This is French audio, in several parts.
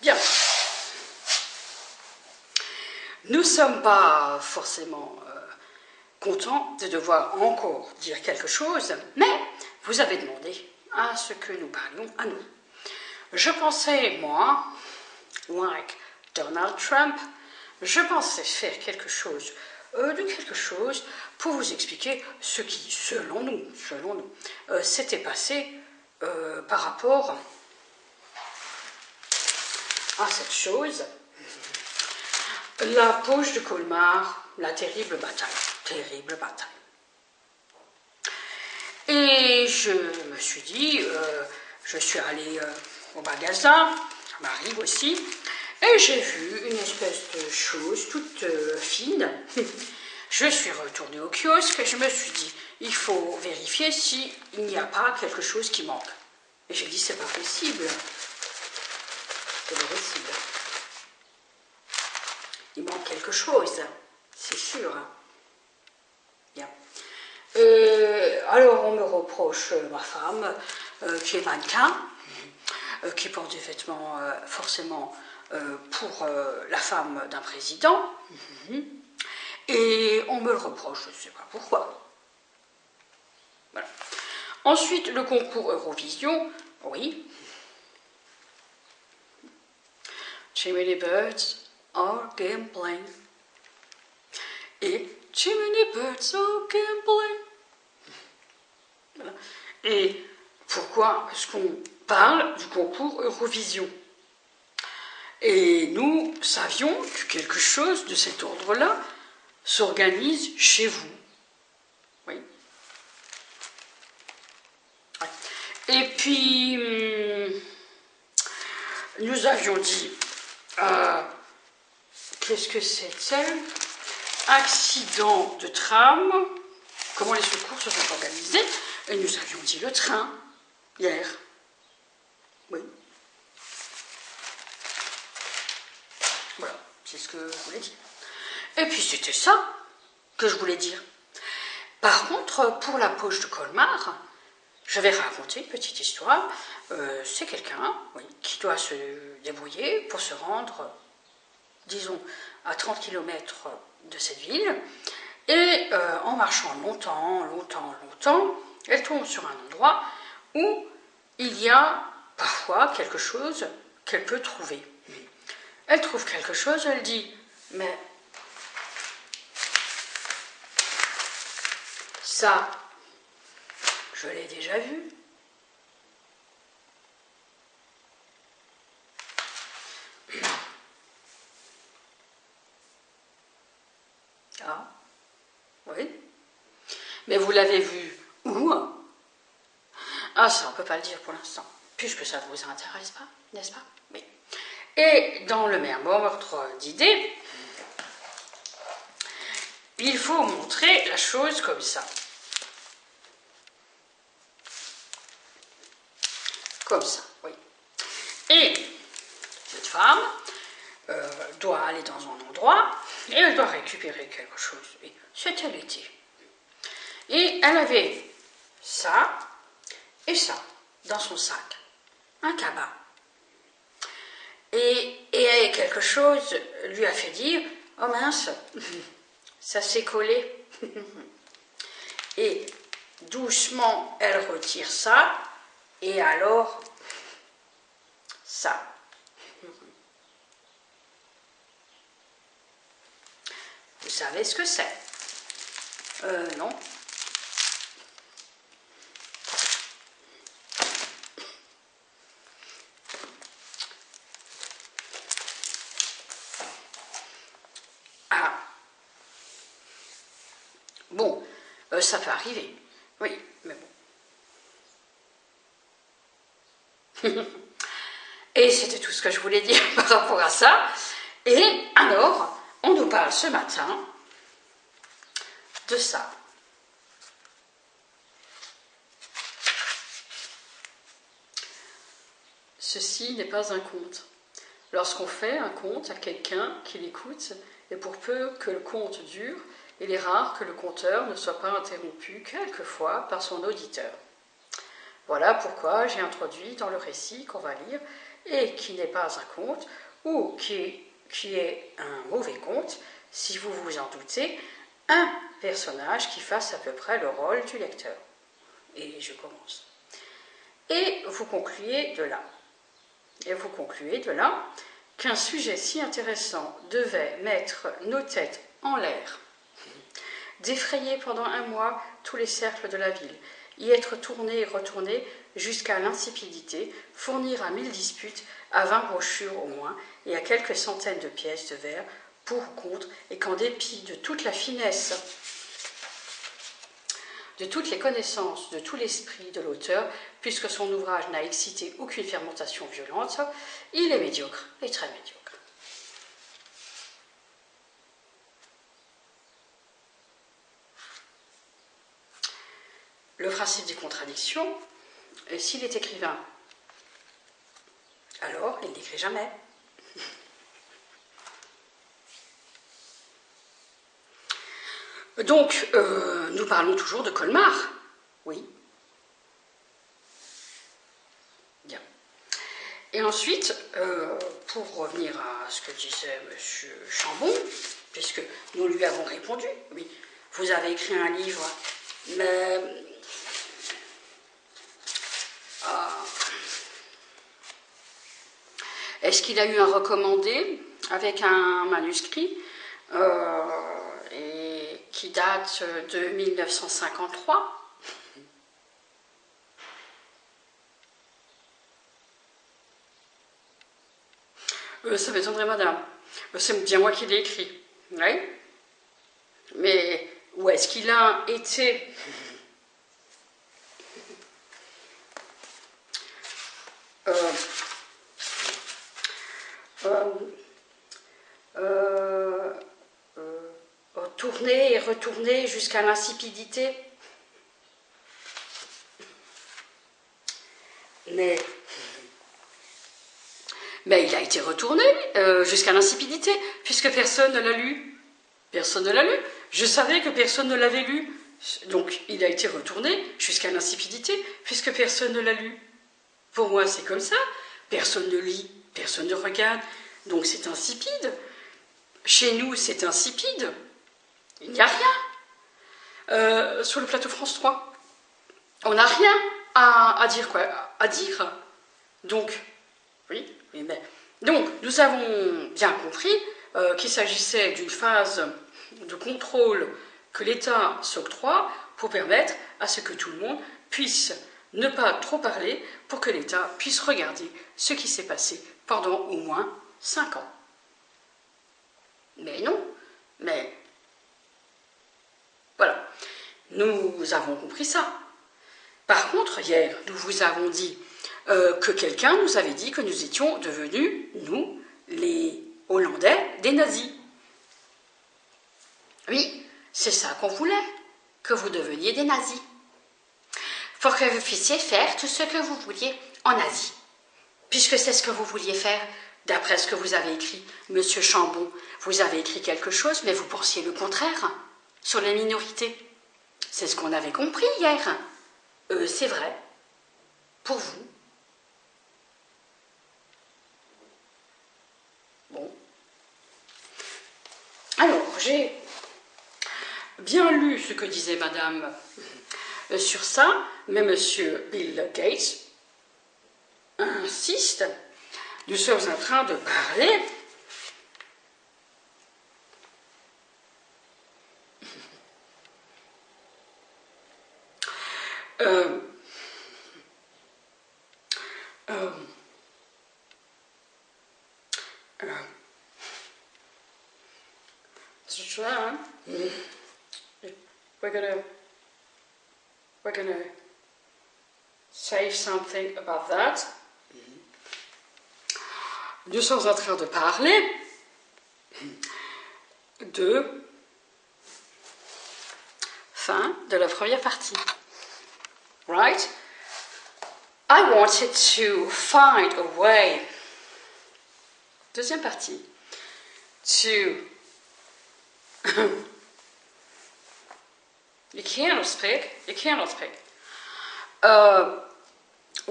Bien. Nous ne sommes pas forcément contents de devoir encore dire quelque chose, mais vous avez demandé à ce que nous parlions à nous. Je pensais, moi, like Donald Trump, je pensais faire quelque chose pour vous expliquer ce qui, selon nous, s'était passé par rapport à cette chose, la poche de Colmar, la terrible bataille. Et je me suis dit, je suis allée au magasin, ça m'arrive aussi, et j'ai vu une espèce de chose toute fine. Je suis retournée au kiosque et je me suis dit, il faut vérifier s'il n'y a pas quelque chose qui manque. Et j'ai dit, c'est pas possible. C'est pas possible. Il manque quelque chose, c'est sûr. Bien. Alors on me reproche ma femme, qui est mannequin, qui porte des vêtements forcément pour la femme d'un président. Et on me le reproche, je ne sais pas pourquoi. Voilà. Ensuite, le concours Eurovision, oui. Chimney Birds are gambling. Et Chimney Birds are gambling. Voilà. Et pourquoi est-ce qu'on parle du concours Eurovision? Et nous savions que quelque chose de cet ordre-là s'organise chez vous. Oui. Ouais. Et puis, nous avions dit, qu'est-ce que c'était? Accident de tram, comment les secours se sont organisés, et nous avions dit le train, hier. Oui. Voilà, c'est ce que je voulais dire. Et puis c'était ça que je voulais dire. Par contre, pour la poche de Colmar, je vais raconter une petite histoire. C'est quelqu'un, oui, qui doit se débrouiller pour se rendre, disons, à 30 km de cette ville. Et en marchant longtemps, elle tombe sur un endroit où il y a parfois quelque chose qu'elle peut trouver. Elle trouve quelque chose, elle dit, mais ça, je l'ai déjà vu. Ah, oui. Mais vous l'avez vu où? Ah, ça, on ne peut pas le dire pour l'instant, puisque ça ne vous intéresse pas, n'est-ce pas? Oui. Et dans le même ordre d'idées, il faut montrer la chose comme ça. Comme ça, oui. Et cette femme doit aller dans un endroit et elle doit récupérer quelque chose. Et c'était l'été. Et elle avait ça et ça dans son sac. Un cabas. Et quelque chose lui a fait dire, oh mince, ça s'est collé. Et doucement, elle retire ça, et alors, ça. Vous savez ce que c'est? Non. Ah. Bon, ça peut arriver. Oui, mais bon. Et c'était tout ce que je voulais dire par rapport à ça. Et alors, on nous parle ce matin de ça. Ceci n'est pas un conte. Lorsqu'on fait un conte à quelqu'un qui l'écoute, et pour peu que le conte dure, il est rare que le conteur ne soit pas interrompu quelquefois par son auditeur. Voilà pourquoi j'ai introduit dans le récit qu'on va lire, et qui n'est pas un conte, ou qui est un mauvais conte, si vous vous en doutez, un personnage qui fasse à peu près le rôle du lecteur. Et je commence. Et vous concluez de là. Qu'un sujet si intéressant devait mettre nos têtes en l'air, d'effrayer pendant un mois tous les cercles de la ville, y être tourné et retourné jusqu'à l'insipidité, fournir à 1000 disputes, à 20 brochures au moins, et à quelques centaines de pièces de verre, pour ou contre, et qu'en dépit de toute la finesse, de toutes les connaissances, de tout l'esprit de l'auteur, puisque son ouvrage n'a excité aucune fermentation violente, il est médiocre et très médiocre. Le principe des contradictions, s'il est écrivain, alors il n'écrit jamais. Donc, nous parlons toujours de Colmar, oui. Bien. Et ensuite, pour revenir à ce que disait M. Chambon, puisque nous lui avons répondu, oui, vous avez écrit un livre, mais est-ce qu'il a eu un recommandé avec un manuscrit et qui date de 1953 ? Ça m'étonnerait, madame. C'est bien moi qui l'ai écrit. Oui. Mais où est-ce qu'il a été tourner et retourner jusqu'à l'insipidité. Mais il a été retourné jusqu'à l'insipidité, puisque personne ne l'a lu. Personne ne l'a lu. Je savais que personne ne l'avait lu. Donc, il a été retourné jusqu'à l'insipidité, puisque personne ne l'a lu. Pour moi, c'est comme ça. Personne ne lit, personne ne regarde. Donc, c'est insipide. Chez nous, c'est insipide. Il n'y a rien. Sur le plateau France 3, on n'a rien à dire, quoi. À dire. Donc, oui, mais... Donc, nous avons bien compris qu'il s'agissait d'une phase de contrôle que l'État s'octroie pour permettre à ce que tout le monde puisse ne pas trop parler, pour que l'État puisse regarder ce qui s'est passé pendant au moins 5 ans. Mais non, mais voilà, nous avons compris ça. Par contre, hier, nous vous avons dit que quelqu'un nous avait dit que nous étions devenus, nous, les Hollandais, des nazis. Oui, c'est ça qu'on voulait, que vous deveniez des nazis. Pour que vous puissiez faire tout ce que vous vouliez en Asie. Puisque c'est ce que vous vouliez faire, d'après ce que vous avez écrit, Monsieur Chambon. Vous avez écrit quelque chose, mais vous pensiez le contraire, sur les minorités. C'est ce qu'on avait compris hier. C'est vrai. Pour vous. Bon. Alors, j'ai bien lu ce que disait Madame sur ça, mais Monsieur Bill Gates insiste. Nous sommes en train de parler we're gonna say something about that. Nous sommes en train de parler de fin de la première partie. Right? I wanted to find a way. Deuxième partie. To You cannot speak.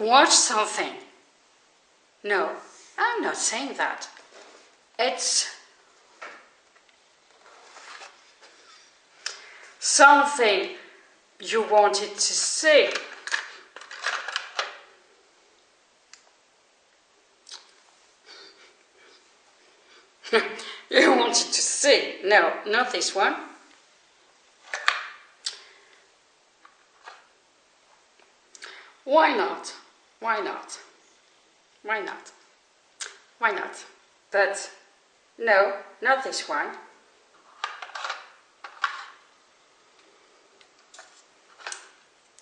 watch something. No, I'm not saying that. It's something you wanted to say. You wanted to say. No, not this one. Why not? Why not? Why not? Why not? But no, not this one.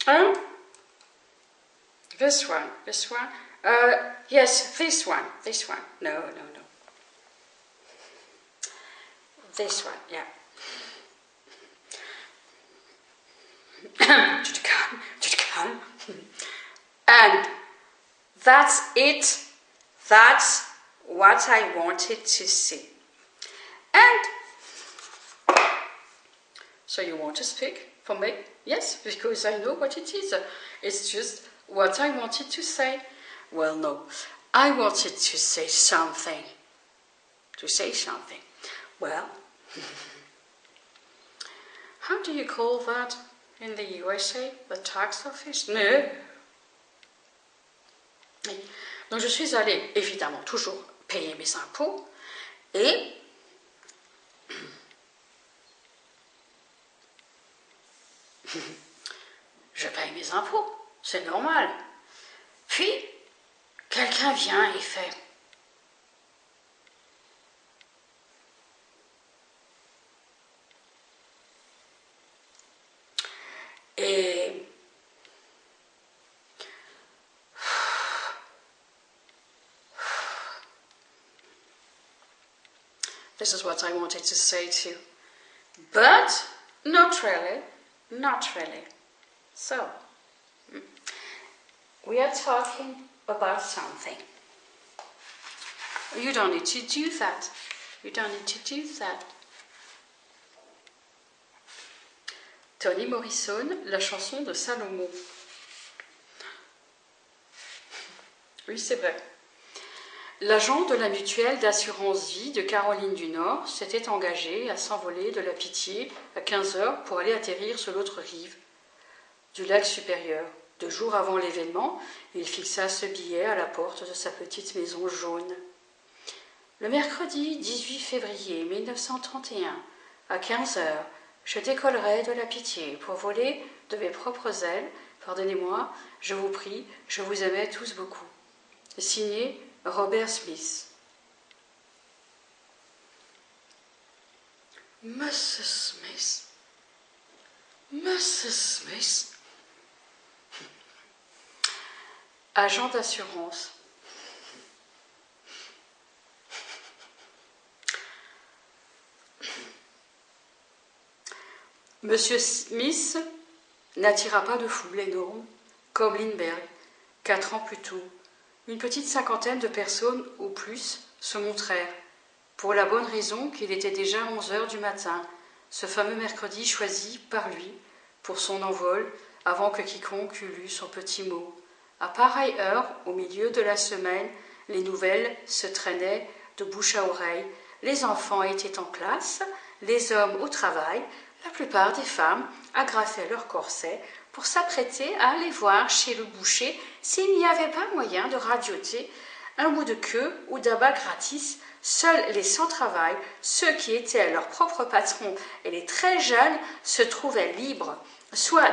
Oh, this one, this one. Yes, this one, this one. No, no, no. This one, yeah. Tu te calmes, tu te calmes. And that's it. That's what I wanted to say. And so you want to speak for me? Yes, because I know what it is. It's just what I wanted to say. Well, no, I wanted to say something. To say something. Well, how do you call that in the USA? The tax office? No. Donc je suis allée, évidemment, toujours payer mes impôts et je paye mes impôts, c'est normal. Puis, quelqu'un vient et fait et this is what I wanted to say too. But not really, not really. So, we are talking about something. You don't need to do that. You don't need to do that. Toni Morrison, la chanson de Salomon. Oui, c'est vrai. L'agent de la mutuelle d'assurance vie de Caroline du Nord s'était engagé à s'envoler de la Pitié à 15 heures pour aller atterrir sur l'autre rive du lac supérieur. 2 jours avant l'événement, il fixa ce billet à la porte de sa petite maison jaune. Le mercredi 18 février 1931, à 15 heures, je décollerai de la Pitié pour voler de mes propres ailes. Pardonnez-moi, je vous prie, je vous aimais tous beaucoup. Signé Robert Smith. Mrs. Smith. Mrs. Smith. Agent d'assurance. Monsieur Smith n'attira pas de foule énorme comme Lindbergh 4 ans plus tôt. Une petite cinquantaine de personnes au plus se montrèrent, pour la bonne raison qu'il était déjà 11 heures du matin, ce fameux mercredi choisi par lui pour son envol avant que quiconque eût lu son petit mot. À pareille heure, au milieu de la semaine, les nouvelles se traînaient de bouche à oreille. Les enfants étaient en classe, les hommes au travail, la plupart des femmes agrafaient leurs corsets pour s'apprêter à aller voir chez le boucher s'il n'y avait pas moyen de radioter un bout de queue ou d'abat gratis. Seuls les sans-travail, ceux qui étaient leurs propres patrons et les très jeunes, se trouvaient libres, soit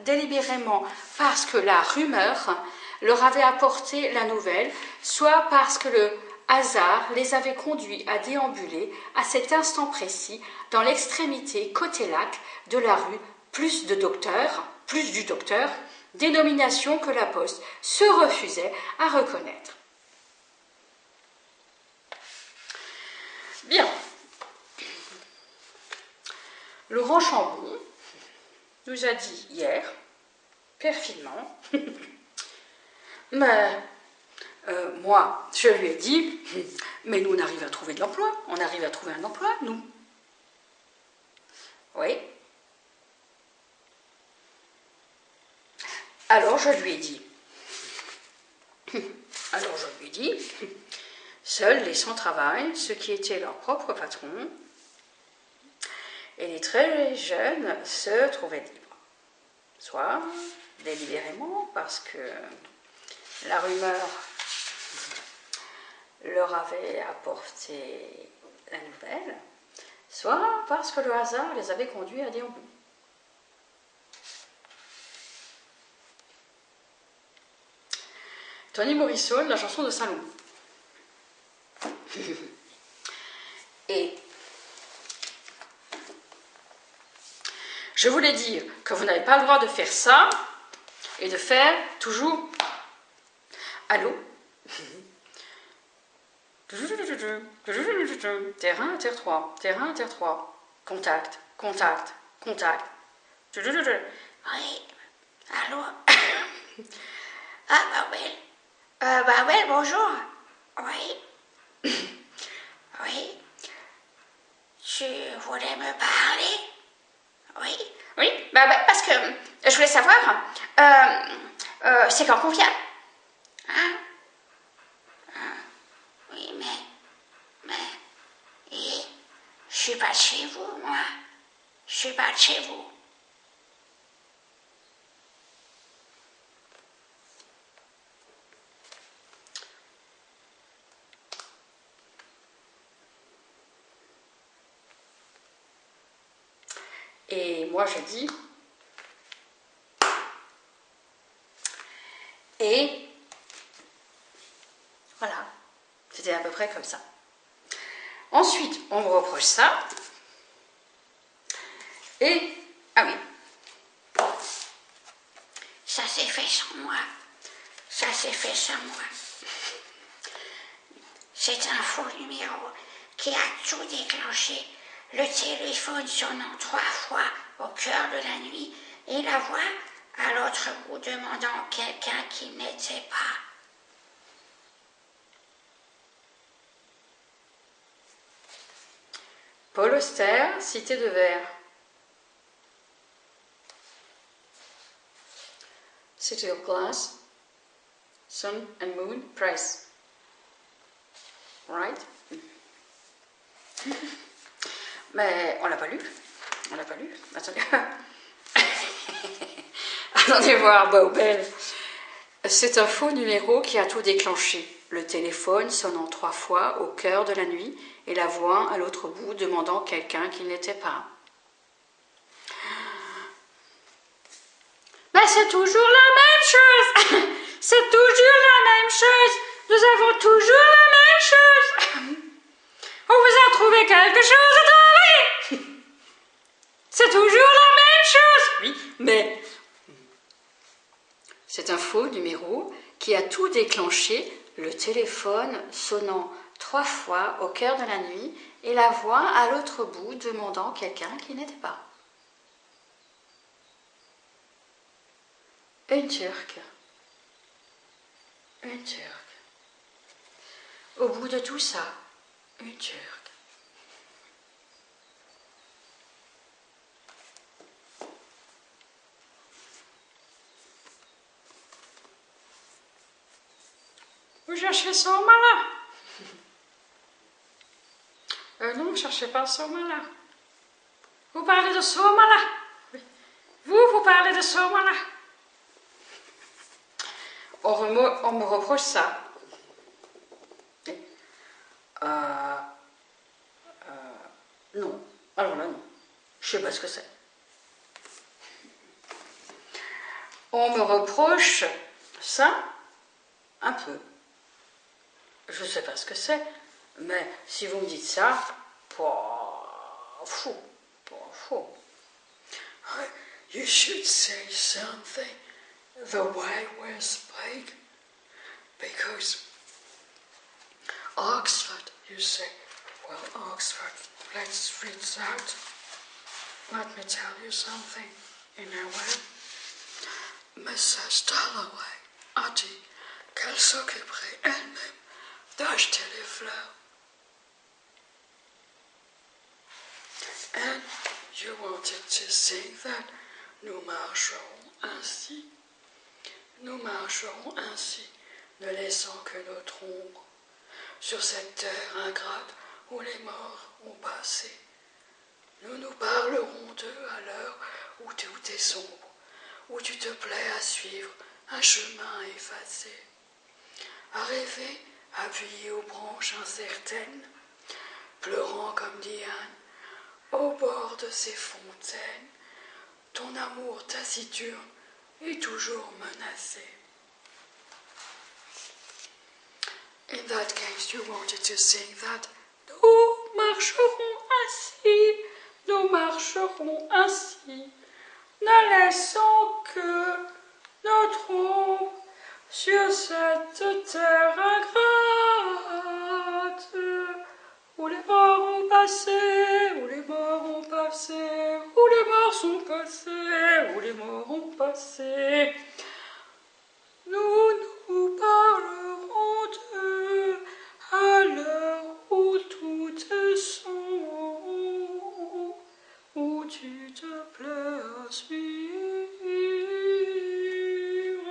délibérément parce que la rumeur leur avait apporté la nouvelle, soit parce que le hasard les avait conduits à déambuler à cet instant précis dans l'extrémité côté lac de la rue plus du docteur, dénomination que la Poste se refusait à reconnaître. Bien. Laurent Chambon nous a dit hier, perfidement, mais moi, je lui ai dit, mais nous, on arrive à trouver de l'emploi, on arrive à trouver un emploi, nous. Oui. Alors, je lui ai dit, Alors je lui dis, seuls les sans-travail, ceux qui étaient leurs propres patrons, et les très jeunes se trouvaient libres. Soit délibérément parce que la rumeur leur avait apporté la nouvelle, soit parce que le hasard les avait conduits à déambuler. Toni Morrison, la chanson de Saint-Loup. Et je voulais dire que vous n'avez pas le droit de faire ça et de faire toujours allô. Terrain, terre 3, terrain, terre 3, contact, contact, contact. Oui, allô. Ah, bah ouais, bonjour. Oui. Oui. Tu voulais me parler? Oui. Oui, bah parce que je voulais savoir, c'est quand qu'on vient? Hein? Oui, mais, je suis pas de chez vous, moi. Je suis pas de chez vous. Et moi je dis, et voilà, c'était à peu près comme ça. Ensuite, on me reproche ça, et, ah oui, Ça s'est fait sans moi. Ça s'est fait sans moi. C'est un faux numéro qui a tout déclenché. Le téléphone sonnant 3 fois au cœur de la nuit et la voix à l'autre bout demandant quelqu'un qui n'était pas. Paul Auster, Cité de Verre. City of Glass, Sun and Moon, Price. Right? Mais on l'a pas lu. On l'a pas lu. Attendez. Attendez voir, Baubel. C'est un faux numéro qui a tout déclenché. Le téléphone sonnant 3 fois au cœur de la nuit et la voix à l'autre bout demandant quelqu'un qui n'était pas. Mais c'est toujours la même chose. C'est toujours la même chose. Nous avons toujours la même chose. On vous a trouvé quelque chose à travailler. C'est toujours la même chose. Oui, mais c'est un faux numéro qui a tout déclenché, le téléphone sonnant 3 fois au cœur de la nuit et la voix à l'autre bout demandant quelqu'un qui n'était pas. Une Turque. Une Turque. Au bout de tout ça, une Turque. Vous cherchez Somala? Non, ne cherchez pas Somala. Vous parlez de Somala? Oui. Vous parlez de Somala? On me reproche ça. Non. Alors là, non. Je sais pas ce que c'est. On me reproche ça un peu. Je sais pas ce que c'est, mais si vous me dites ça, pas fou. You should say something the way we speak, because Oxford, you say, well, Oxford, let's read that. Let me tell you something in a way. Mrs. Dalloway a dit qu'elle s'occuperait elle-même d'acheter les fleurs. And you wanted to say that nous marcherons ainsi. Nous marcherons ainsi ne laissant que notre ombre sur cette terre ingrate où les morts ont passé. Nous nous parlerons d'eux à l'heure où tout est sombre, où tu te plais à suivre un chemin effacé, à rêver appuyé aux branches incertaines, pleurant comme Diane au bord de ces fontaines. Ton amour taciturne est toujours menacé. In that case, you wanted to sing that. Nous marcherons ainsi, nous marcherons ainsi, ne laissant que notre ombre sur cette terre ingrate, où les morts ont passé, où les morts ont passé, où les morts sont passés, où les morts ont passé. Nous nous parlerons d'eux à l'heure où tout est sombre, où tu te plais à suivre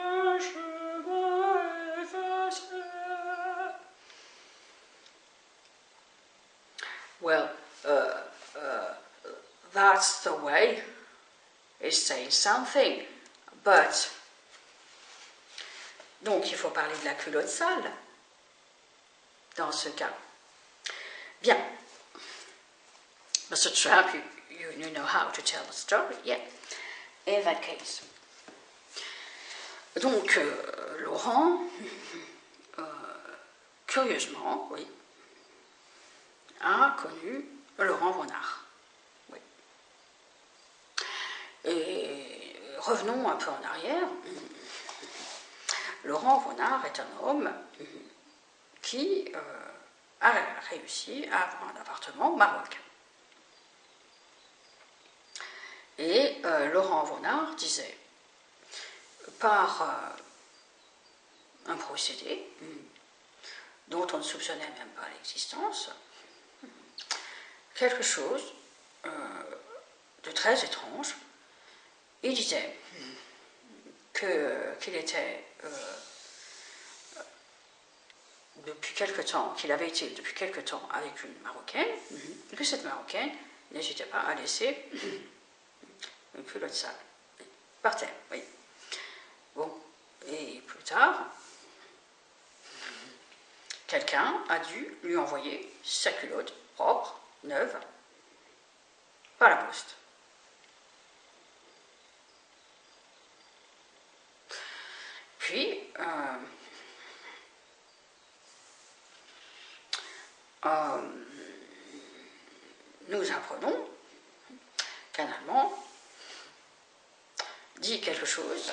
un chemin effacé. Well, that's the way. It's saying something, but donc il faut parler de la culotte sale dans ce cas. Bien. Mr. Trump, you know how to tell a story, yeah. In that case. Donc, Laurent, curieusement, oui, a connu Laurent Vonard. Oui. Et revenons un peu en arrière. Laurent Vonard est un homme qui a réussi à avoir un appartement au Maroc. Et Laurent Vonard disait, par un procédé dont on ne soupçonnait même pas l'existence, quelque chose de très étrange. Il disait qu'il était depuis quelque temps, qu'il avait été depuis quelque temps avec une Marocaine, et que cette Marocaine n'hésitait pas à laisser une culotte sale par terre. Oui. Bon, et plus tard, quelqu'un a dû lui envoyer sa culotte propre, neuve, par la poste. Puis, nous apprenons qu'un Allemand dit quelque chose,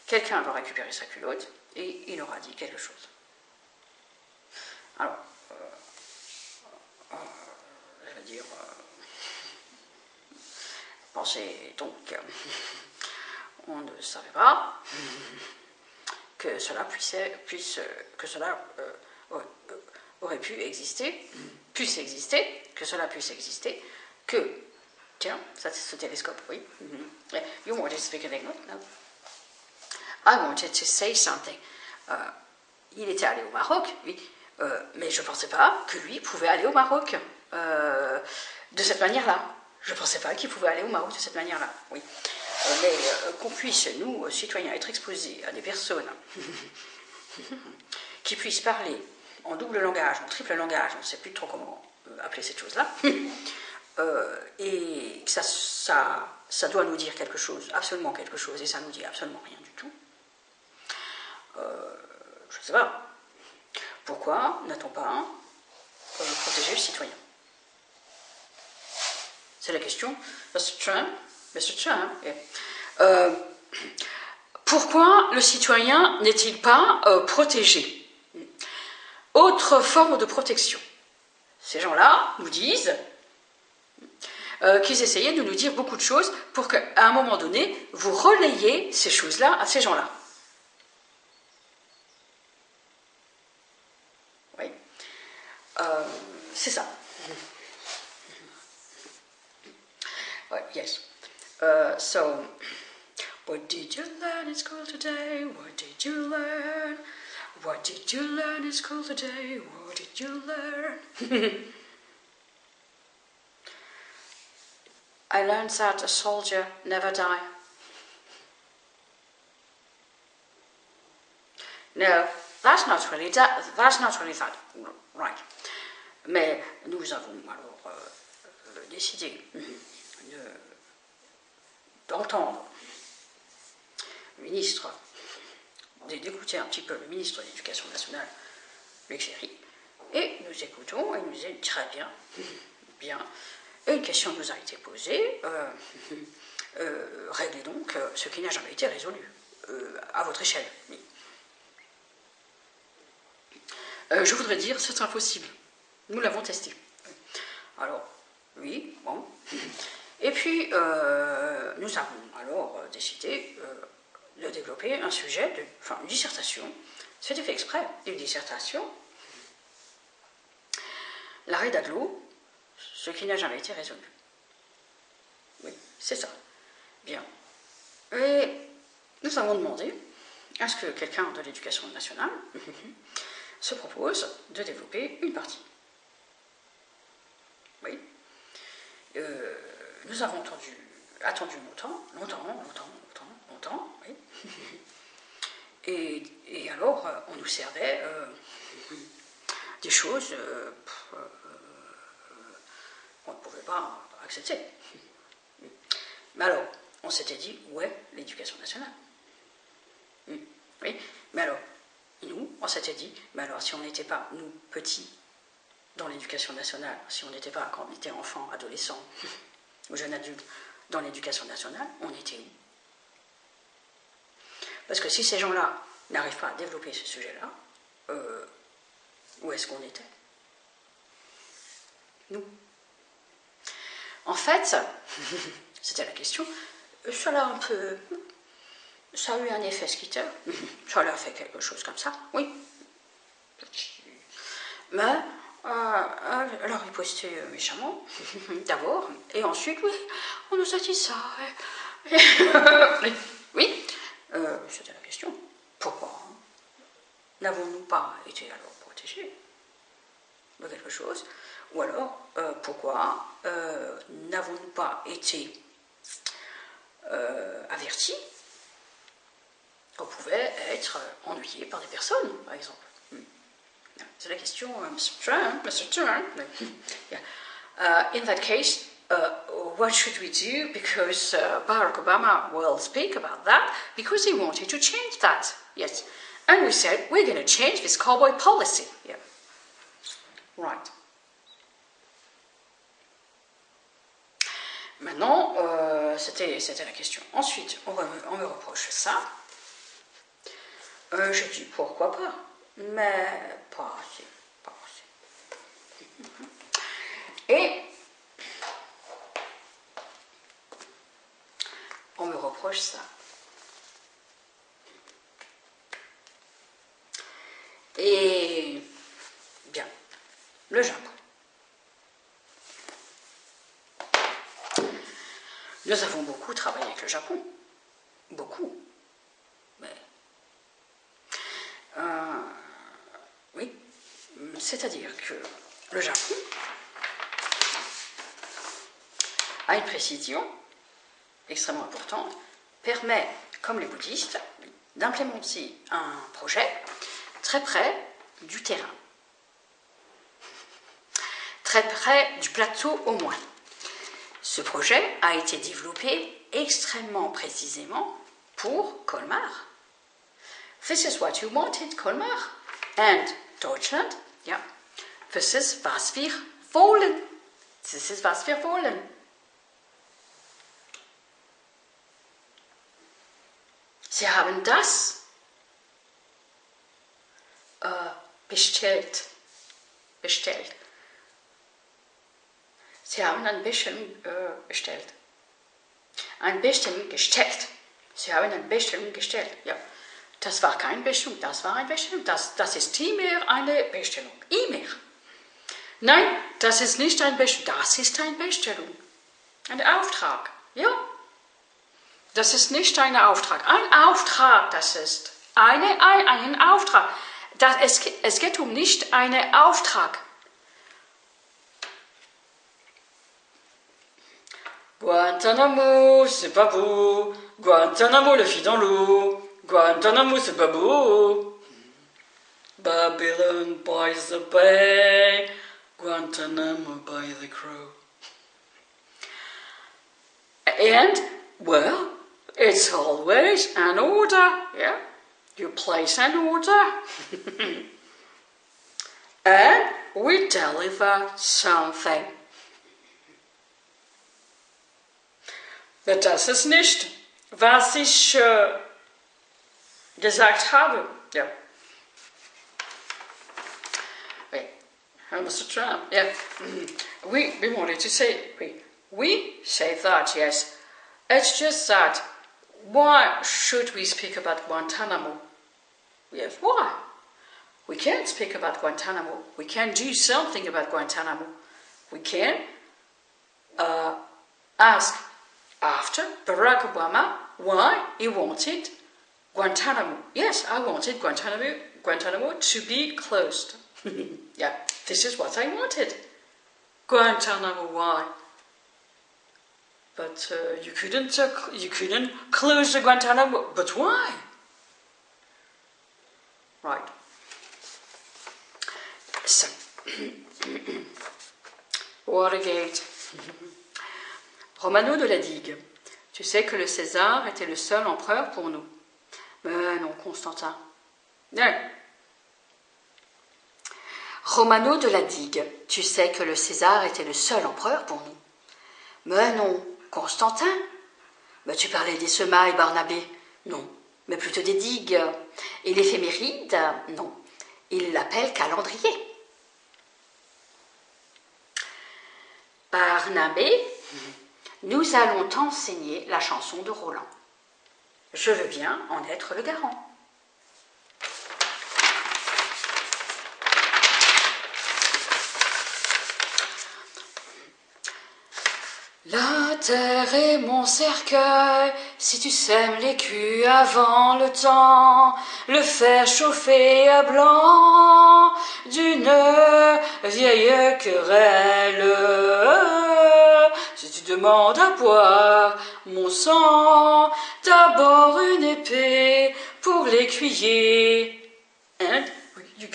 quelqu'un va récupérer sa culotte et il aura dit quelque chose. Alors, je veux dire, pensez donc, on ne savait pas que cela que cela aurait pu exister, que cela puisse exister, que, tiens, ça c'est ce télescope, oui. You wanted to speak an English? No. I wanted to say something. Il était allé au Maroc, oui, mais je ne pensais pas que lui pouvait aller au Maroc de cette manière-là. Je ne pensais pas qu'il pouvait aller au Maroc de cette manière-là, oui. Mais qu'on puisse, nous, citoyens, être exposés à des personnes qui puissent parler en double langage, en triple langage, on ne sait plus trop comment appeler cette chose-là, et que ça doit nous dire quelque chose, absolument quelque chose, et ça nous dit absolument rien du tout. Je ne sais pas. Pourquoi n'a-t-on pas protégé le citoyen? C'est la question. Mr. Trump, yeah. Pourquoi le citoyen n'est-il pas protégé? Autre forme de protection. Ces gens-là nous disent qu'ils essayaient de nous dire beaucoup de choses pour qu'à un moment donné, vous relayiez ces choses-là à ces gens-là. Oui. C'est ça. Yes. So, what did you learn in school today? What did you learn? What did you learn in school today? What did you learn? I learned that a soldier never dies. No, that's not really that right. Mais nous avons alors décidé d'entendre le ministre, d'écouter un petit peu le ministre de l'Éducation nationale, Luc Ferry, et nous écoutons et nous disons très bien, bien. Et une question nous a été posée, réglez donc ce qui n'a jamais été résolu, à votre échelle. Oui. Je voudrais dire, c'est impossible. Nous l'avons testé. Alors, oui, bon. Et puis, nous avons alors décidé de développer un sujet, une dissertation. C'était fait exprès, une dissertation. L'arrêt d'agglo, ce qui n'a jamais été résolu. Oui, c'est ça. Bien. Et nous avons demandé à ce que quelqu'un de l'Éducation nationale se propose de développer une partie. Oui. Nous avons attendu longtemps, oui. Et alors, on nous servait des choses qu'on ne pouvait pas accepter. Mais alors, on s'était dit, ouais, l'Éducation nationale. Oui, mais alors, nous, on s'était dit, mais alors si on n'était pas, nous, petits, dans l'éducation nationale, si on n'était pas, quand on était enfant, adolescent, ou jeune adulte, dans l'éducation nationale, on était où? Parce que si ces gens-là n'arrivent pas à développer ce sujet-là, où est-ce qu'on était? Nous. En fait, c'était la question, ça l'a un peu... Ça a eu un effet skitter, ça leur a fait quelque chose comme ça, oui. Mais elle a riposté méchamment, d'abord, et ensuite, oui, on nous a dit ça. Oui, c'était la question. Pourquoi n'avons-nous pas été alors protégés de quelque chose? Ou alors, pourquoi n'avons-nous pas été avertis qu'on pouvait être ennuyé par des personnes, par exemple? C'est la question, Mr. Trump. Yeah. In that case, what should we do? Because Barack Obama will speak about that because he wanted to change that. Yes. And we said, we're going to change this cowboy policy. Yeah. Right. Maintenant, c'était la question. Ensuite, on me reproche ça. Je dis pourquoi pas, mais pas assez. Et on me reproche ça. Et bien, le Japon. Nous avons beaucoup travaillé avec le Japon. Beaucoup. Mais oui, c'est-à-dire que le Japon a une précision extrêmement importante, permet, comme les bouddhistes, d'implémenter un projet très près du terrain, très près du plateau au moins. Ce projet a été développé extrêmement précisément pour Colmar. This is what you wanted, Colmar. And Deutschland, ja. This is was wir wollen. This is was wir wollen. Sie haben das bestellt. Sie haben eine Bestellung bestellt. Eine Bestellung gestellt. Sie haben eine Bestellung gestellt, ja. Das war keine Bestellung, das war eine Bestellung. Das ist immer eine Bestellung. Immer. Nein, das ist nicht eine Bestellung, das ist eine Bestellung. Ein Auftrag, ja. Das ist nicht ein Auftrag. Ein Auftrag, das ist ein Auftrag. es geht nicht einen Auftrag. Guantanamo, c'est pas beau. Guantanamo, la fille dans l'eau. Guantanamo, c'est pas beau. Babylon by the bay. Guantanamo by the crow. And, well, it's always an order, yeah? You place an order. And we deliver something. Das ist nicht, was ich gesagt habe. Yeah. Wait, Mr. Trump, yeah. We wanted to say, we say that, yes. It's just that, why should we speak about Guantanamo? Yes, why? We can't speak about Guantanamo. We can do something about Guantanamo. We can ask after Barack Obama why he wanted Guantanamo. Yes, I wanted Guantanamo to be closed. Yeah, this is what I wanted. Guantanamo, why? But you couldn't close the Guantanamo. But why? Right. So, Watergate. Romano de la Digue. Tu sais que le César était le seul empereur pour nous. Mais non, Constantin. Non. Romano de la Digue. Tu sais que le César était le seul empereur pour nous. Mais non, Constantin. Mais tu parlais des semailles, Barnabé. Non, mais plutôt des digues. Et l'éphéméride, non. Il l'appelle calendrier. Barnabé, nous allons t'enseigner la chanson de Roland. Je veux bien en être le garant. La terre est mon cercueil, si tu sèmes l'écu avant le temps, le faire chauffer à blanc d'une vieille querelle. Si tu demandes à boire mon sang, d'abord une épée pour l'écuyer. And you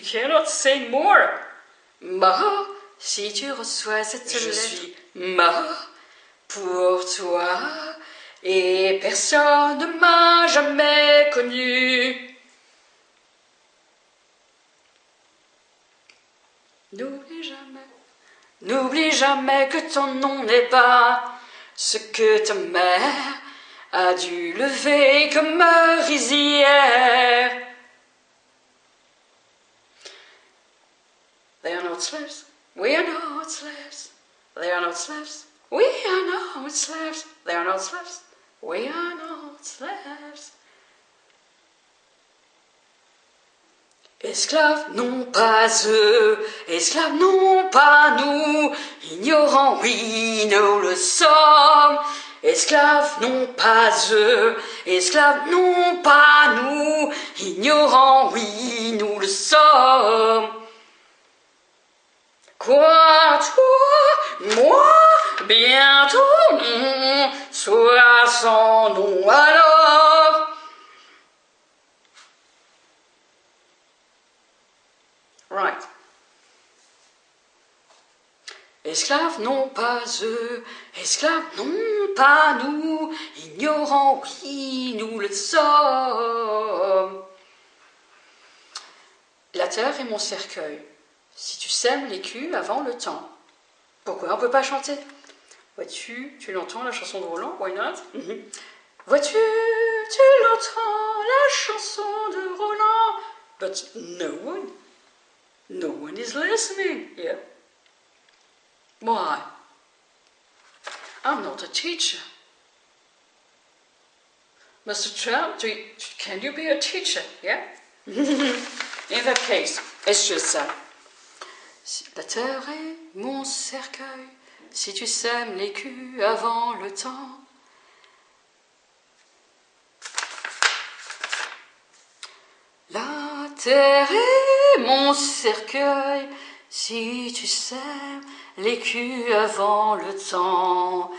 cannot say more. Mort, si tu reçois cette lettre. Je suis mort pour toi et personne ne m'a jamais connu. N'oublie jamais que ton nom n'est pas ce que ta mère a dû lever comme rizière. They are not slaves, we are not slaves. They are not slaves, we are not slaves. They are not slaves, we are not slaves. Esclaves, non pas eux, esclaves, non pas nous, ignorants, oui, nous le sommes. Esclaves, non pas eux, esclaves, non pas nous, ignorants, oui, nous le sommes. Quoi, toi, moi, bientôt non, soit sans nom alors. Right. Esclaves, non pas eux, esclaves, non pas nous, ignorants, oui, nous le sommes. La terre est mon cercueil. Si tu sèmes l'écu avant le temps. Pourquoi on ne peut pas chanter? Vois-tu, tu l'entends la chanson de Roland? Why not? Vois-tu, tu l'entends la chanson de Roland? But no one is listening. Yeah. Why? I'm not a teacher. Mr. Trump, can you be a teacher? Yeah? In that case, it's just that. La terre est mon cercueil, si tu sèmes l'écu avant le temps. La serrer mon cercueil, si tu sèmes l'écu avant le temps,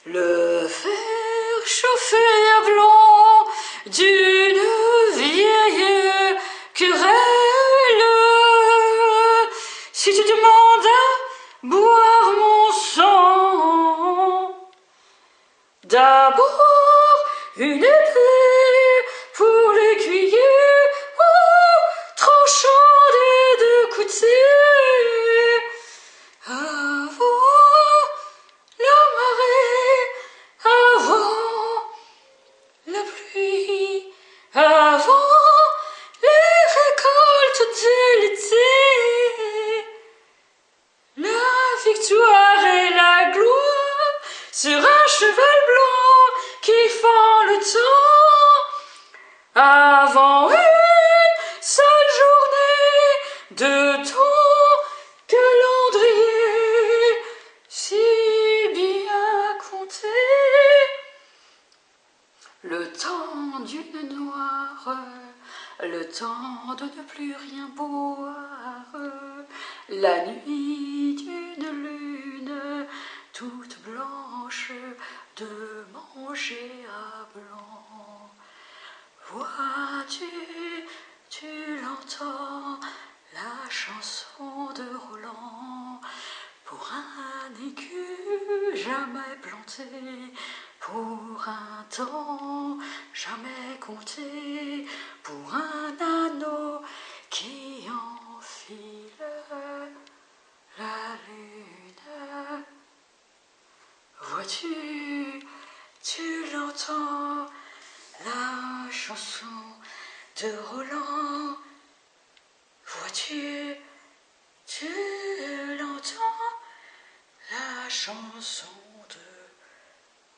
le faire chauffer à blanc d'une vieille querelle. Si tu demandes à boire mon sang, d'abord une épée pour l'écuyer, tranchant des deux côtés, avant la marée, avant la pluie, avant les récoltes de l'été, la victoire et la gloire sur un cheval blanc qui fend le temps, avant une seule journée de ton calendrier si bien compté. Le temps d'une noire, le temps de ne plus rien boire, la nuit d'une lune toute blanche de manger à blanc. Vois-tu, tu l'entends, la chanson de Roland, pour un écu jamais planté, pour un temps jamais compté, pour un anneau qui enfile la lune. Vois-tu, tu l'entends, la chanson de Roland. Vois-tu, tu l'entends, la chanson de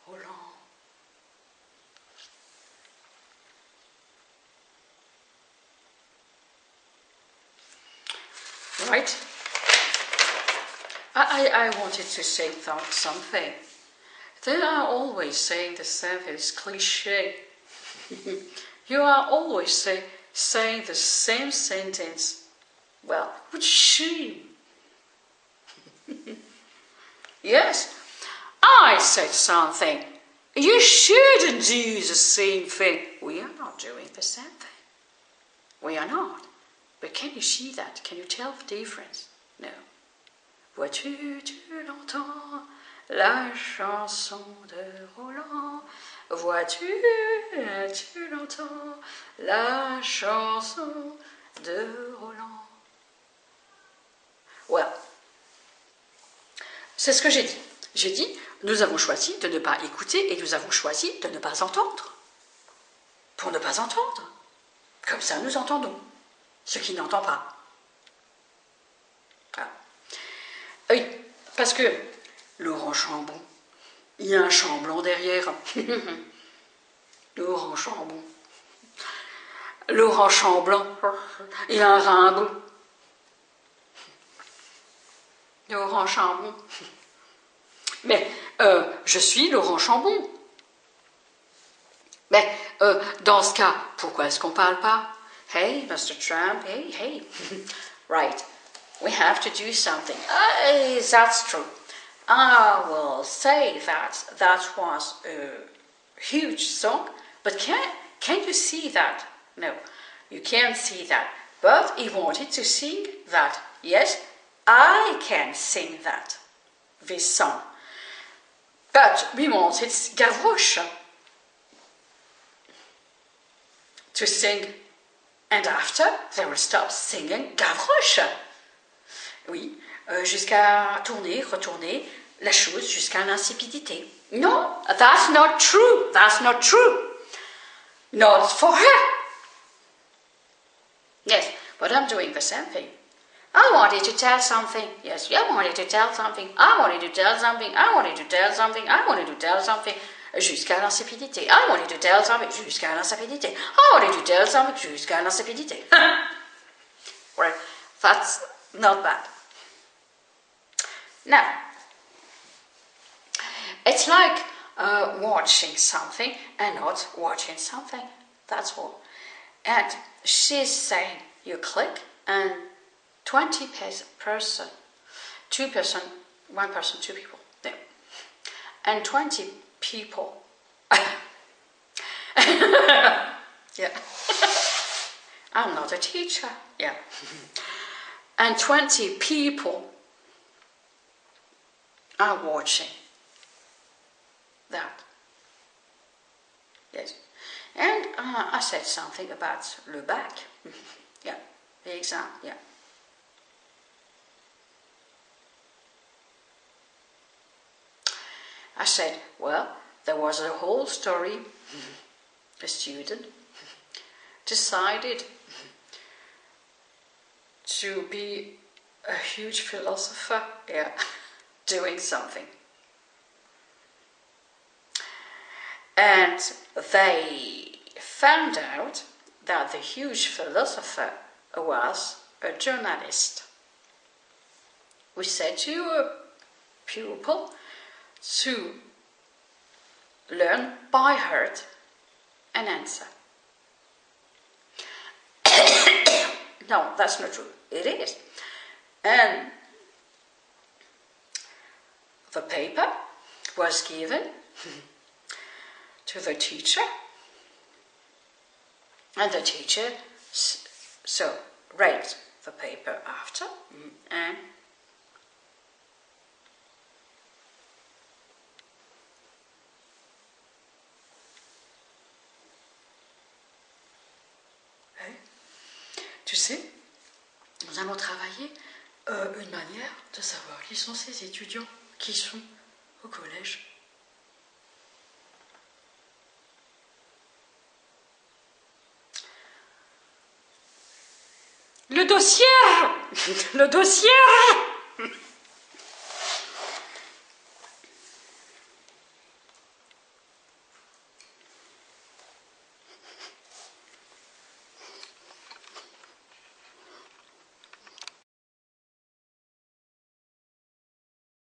Roland. Right? I wanted to say something. They are always saying the same thing. It's cliche. You are always saying the same sentence. Well, what shame. Yes, I said something. You shouldn't do the same thing. We are not doing the same thing. We are not. But can you see that? Can you tell the difference? No. Vois-tu, tu l'entends, la chanson de Roland. Vois-tu, tu l'entends, la chanson de Roland. Well, c'est ce que j'ai dit. J'ai dit, nous avons choisi de ne pas écouter et nous avons choisi de ne pas entendre. Pour ne pas entendre. Comme ça, nous entendons. Ce qui n'entend pas. Ah. Oui, parce que Laurent Chambon, il y a un champ blanc derrière. Laurent Chambon. Laurent Chamblanc, il y a un Rimbaud. Laurent Chambon. Mais je suis Laurent Chambon. Mais dans ce cas, pourquoi est-ce qu'on ne parle pas? Hey, Mr. Trump, hey. Right, we have to do something. That's true. I will say that was a huge song, but can you see that? No, you can't see that. But he wanted to sing that. Yes, I can sing that, this song. But we wanted Gavroche to sing, and after they will stop singing Gavroche. Oui, jusqu'à tourner, retourner la chose jusqu'à l'insipidité. No, that's not true. That's not true. Not for her. Yes, but I'm doing the same thing. I wanted to tell something. Yes, I wanted to tell something. I wanted to tell something. I wanted to tell something. I wanted to tell something. Jusqu'à l'insipidité. I wanted to tell something. Jusqu'à l'insipidité. I wanted to tell something. Jusqu'à l'insipidité. Well, that's not bad. Now, it's like watching something and not watching something. That's all. And she's saying, you click and 20 person, 2 person, 1 person, 2 people, yeah. And 20 people. Yeah. I'm not a teacher. Yeah. And 20 people are watching that. Yes. And I said something about le bac. Yeah. The exam. Yeah. I said, well, there was a whole story. A student decided to be a huge philosopher, yeah, doing something. And they found out that the huge philosopher was a journalist. We said to a pupil to learn by heart an answer. No, that's not true. It is. And the paper was given to the teacher, and the teacher so read the paper after, and tu sais, nous allons travailler une manière de savoir qui sont ces étudiants qui sont au collège. Le dossier.